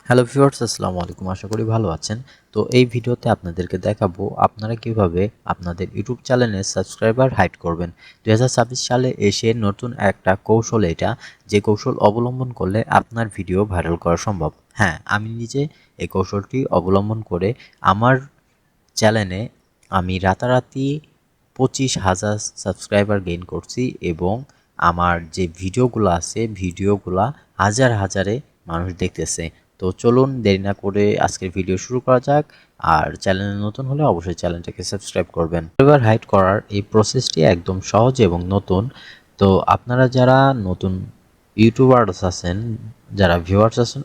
Hello viewers, আসসালামু আলাইকুম। আশা করি ভালো আছেন। তো এই ভিডিওতে আপনাদেরকে দেখাবো আপনারা কিভাবে আপনাদের ইউটিউব চ্যানেলে সাবস্ক্রাইবার হাইড করবেন। 2026 সালে এসে নতুন একটা কৌশল এটা, যে কৌশল অবলম্বন করলে আপনার ভিডিও ভাইরাল করা সম্ভব। হ্যাঁ, আমি নিজে এই কৌশলটি অবলম্বন করে আমার চ্যানেলে আমি রাতারাতি 25,000 সাবস্ক্রাইবার গেইন করছি এবং আমার যে ভিডিওগুলো আছে ভিডিওগুলা হাজার হাজারে মানুষ দেখতেছে। তো চলুন দেরি না করে আজকের ভিডিও শুরু করা যাক। আর চ্যানেলে নতুন হলে অবশ্যই চ্যানেলটাকে সাবস্ক্রাইব করবেন। সাবস্ক্রাইবার হাইড করার এই প্রসেসটি একদম সহজ এবং নতুন। তো আপনারা যারা নতুন ইউটিউবার্স আছেন, যারা ভিউয়ার্স আছেন,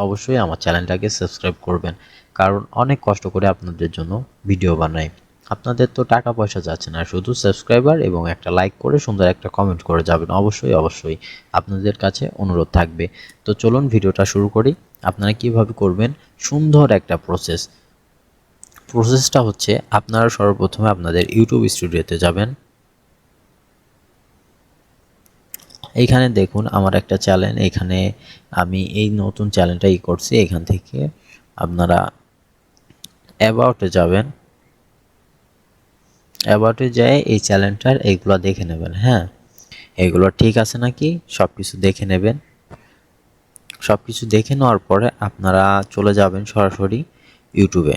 অবশ্যই আমার চ্যানেলটাকে সাবস্ক্রাইব করবেন, কারণ অনেক কষ্ট করে আপনাদের জন্য ভিডিও বানাই। আপনাদের তো টাকা পয়সা যাচ্ছে না, শুধু সাবস্ক্রাইবার এবং একটা লাইক করে সুন্দর একটা কমেন্ট করে যাবেন। অবশ্যই আপনাদের কাছে অনুরোধ থাকবে। তো চলুন ভিডিওটা শুরু করি। আপনারা কিভাবে করবেন, সুন্দর একটা প্রসেসটা হচ্ছে আপনারা সর্বপ্রথমে আপনাদের ইউটিউব স্টুডিওতে যাবেন। এইখানে দেখুন আমার একটা চ্যানেল, এখানে আমি এই নতুন চ্যানেলটা করছি। এখান থেকে আপনারা অ্যাবাউটে যাবেন। অ্যাবাউটে যেয়ে এই চ্যানেলটার এইগুলো দেখে নেবেন। হ্যাঁ, এগুলো ঠিক আছে নাকি সব কিছু দেখে নেবেন। সব কিছু দেখে নেওয়ার পরে আপনারা চলে যাবেন সরাসরি ইউটিউবে।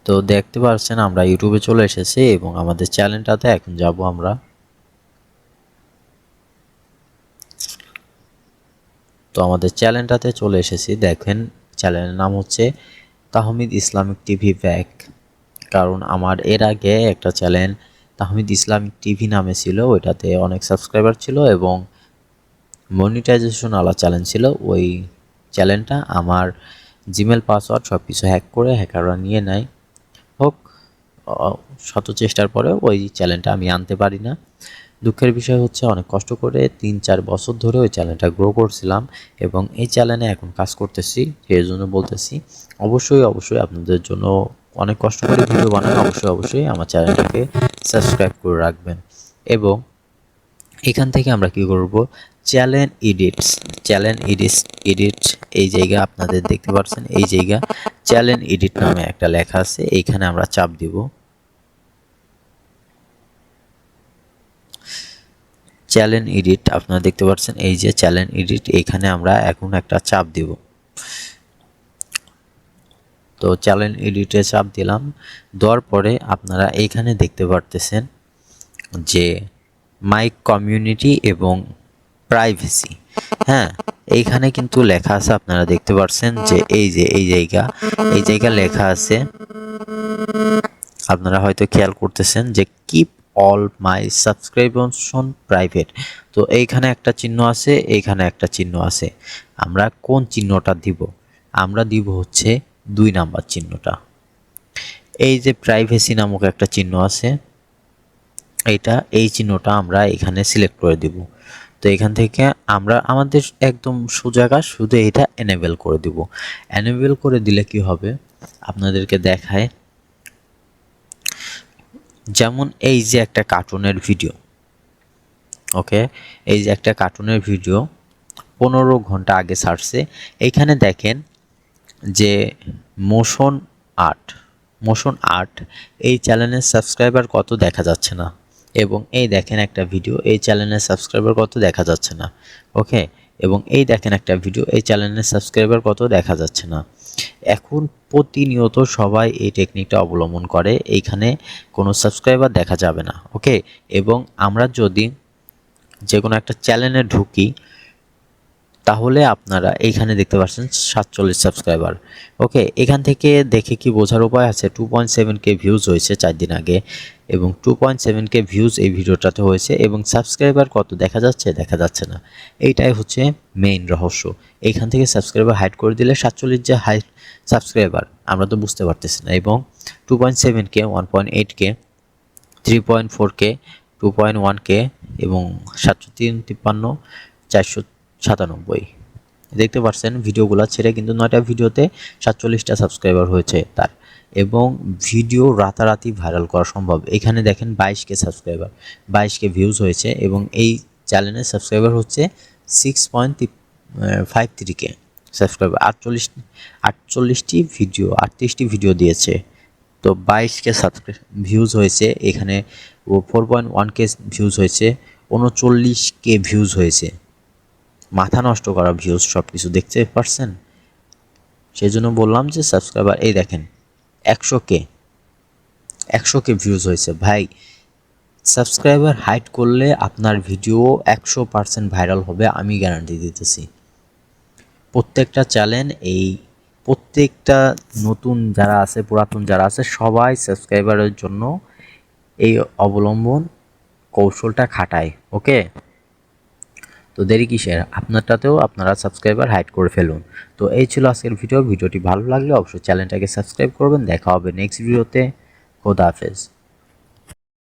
তো দেখতে পাচ্ছেন আমরা ইউটিউবে চলে এসেছি এবং আমাদের চ্যানেলটাতে এখন যাব আমরা। তো আমাদের চ্যানেলটাতে চলে এসেছি। দেখেন চ্যানেলের নাম হচ্ছে তাহমিদ ইসলামিক টিভি ব্যাক। কারণ আমার এর আগে একটা চ্যানেল তাহমিদ ইসলামিক টিভি নামে ছিল, ওইটাতে অনেক সাবস্ক্রাইবার ছিল এবং মনিটাইজেশন আলা চ্যানেল ছিল। ওই চ্যানেলটা আমার জিমেল পাসওয়ার্ড সব কিছু হ্যাক করে হ্যাকাররা নিয়ে নেয়। হোক, শত চেষ্টার পরেও ওই চ্যানেলটা আমি আনতে পারি না। দুঃখের বিষয় হচ্ছে অনেক কষ্ট করে 3-4 বছর ধরে ওই চ্যানেলটা গ্রো করছিলাম এবং এই চ্যানেলে এখন কাজ করতেছি। সেই জন্য বলতেছি অবশ্যই আপনাদের জন্য অনেক কষ্ট করে ভিডিও বানাই। অবশ্যই আমার চ্যানেলটাকে সাবস্ক্রাইব করে রাখবেন। এবং এখান থেকে আমরা কি করব, চ্যানেল এডিট এই জায়গা আপনাদের দেখতে পাচ্ছেন, এই জায়গা চ্যানেল এডিট নামে একটা লেখা আছে, এইখানে আমরা চাপ দিব। চ্যানেল এডিট আপনারা দেখতে পাচ্ছেন, এই যে চ্যানেল এডিট, এইখানে আমরা এখন একটা চাপ দিব। তো চ্যানেল এডিটে চাপ দিলাম। দেওয়ার পরে আপনারা এইখানে দেখতে পারতেছেন যে মাই কমিউনিটি এবং প্রাইভেসি। হ্যাঁ, এইখানে কিন্তু লেখা আছে, আপনারা দেখতে পাচ্ছেন যে এই জায়গা লেখা আছে। আপনারা হয়তো খেয়াল করতেছেন যে keep all my subscription private. তো এইখানে একটা চিহ্ন আছে, এইখানে একটা চিহ্ন আছে। আমরা কোন চিহ্নটা দিব? আমরা দিব হচ্ছে 2 নাম্বার চিহ্নটা। এই যে প্রাইভেসি নামক একটা চিহ্ন আছে, এই চিহ্নটা আমরা এখানে সিলেক্ট করে দিব। তো এখান থেকে আমরা আমাদের একদম সোজা কাজ, শুধু এটা এনেবল করে দিব। এনেবল করে দিলে কি হবে আপনাদেরকে দেখায়। যেমন এই যে একটা কার্টুনের ভিডিও, ওকে, এই যে একটা কার্টুনের ভিডিও 15 ঘন্টা আগে ছাড়ছে। এইখানে দেখেন যে মোশন আর্ট এই চ্যানেলের সাবস্ক্রাইবার কত দেখা যাচ্ছে না, এবং এই দেখেন একটা ভিডিও, এই চ্যানেলের সাবস্ক্রাইবার কত দেখা যাচ্ছে না। ওকে, এবং এই দেখেন একটা ভিডিও, এই চ্যানেলের সাবস্ক্রাইবার কত দেখা যাচ্ছে না। এখন প্রতিনিয়ত সবাই এই টেকনিকটা অবলম্বন করে, এইখানে কোনো সাবস্ক্রাইবার দেখা যাবে না। ওকে, এবং আমরা যদি যে কোনো একটা চ্যানেলে ঢুকি তাহলে আপনারা এইখানে দেখতে পাচ্ছেন 47 সাবস্ক্রাইবার। ওকে, এখান থেকে দেখে কি বোঝার উপায় আছে? 2.7K ভিউজ হয়েছে 4 দিন আগে, এবং 2.7K ভিউজ এই ভিডিওটাতে হয়েছে, এবং সাবস্ক্রাইবার কত দেখা যাচ্ছে? দেখা যাচ্ছে না। এইটাই হচ্ছে মেইন রহস্য। এইখান থেকে সাবস্ক্রাইবার হাইড করে দিলে 47 যে হাইড সাবস্ক্রাইবার আমরা তো বুঝতে পারতেছি না। এবং 2.7K, 1.8K, 3.4K, 2.1K এবং 753, 497 দেখতে পাচ্ছেন ভিডিওগুলো ছেড়ে, কিন্তু 9টা ভিডিওতে 47টা সাবস্ক্রাইবার হয়েছে তার। এবং ভিডিও রাতারাতি ভাইরাল করা সম্ভব। এখানে দেখেন 22K সাবস্ক্রাইবার, 22K ভিউজ হয়েছে, এবং এই চ্যানেলের সাবস্ক্রাইবার হচ্ছে 6.53K সাবস্ক্রাইবার, 38টি ভিডিও দিয়েছে। তো 22K ভিউজ হয়েছে এখানে, ও 4.1K ভিউজ হয়েছে, 39K ভিউজ হয়েছে। মাথা নষ্ট করা ভিউজ, সব কিছু দেখতে পারছেন। সেই জন্য বললাম যে সাবস্ক্রাইবার, এই দেখেন 100K ভিউজ হয়েছে। ভাই, সাবস্ক্রাইবার হাইড করলে আপনার ভিডিও 100% ভাইরাল হবে, আমি গ্যারান্টি দিতেছি। প্রত্যেকটা চ্যানেল প্রত্যেকটা নতুন যারা আছে, পুরাতন যারা আছে, সবাই সাবস্ক্রাইবারের জন্য এই অবলম্বন কৌশলটা খাটায়। ওকে, তো দেরি কিসের, আপনারটাতেও আপনারা সাবস্ক্রাইবার হাইড করে ফেলুন। তো এই ছিল আজকের ভিডিওটি ভালো লাগলে অবশ্যই চ্যানেলটাকে সাবস্ক্রাইব করবেন। দেখা হবে নেক্সট ভিডিওতে। খোদা হাফেজ।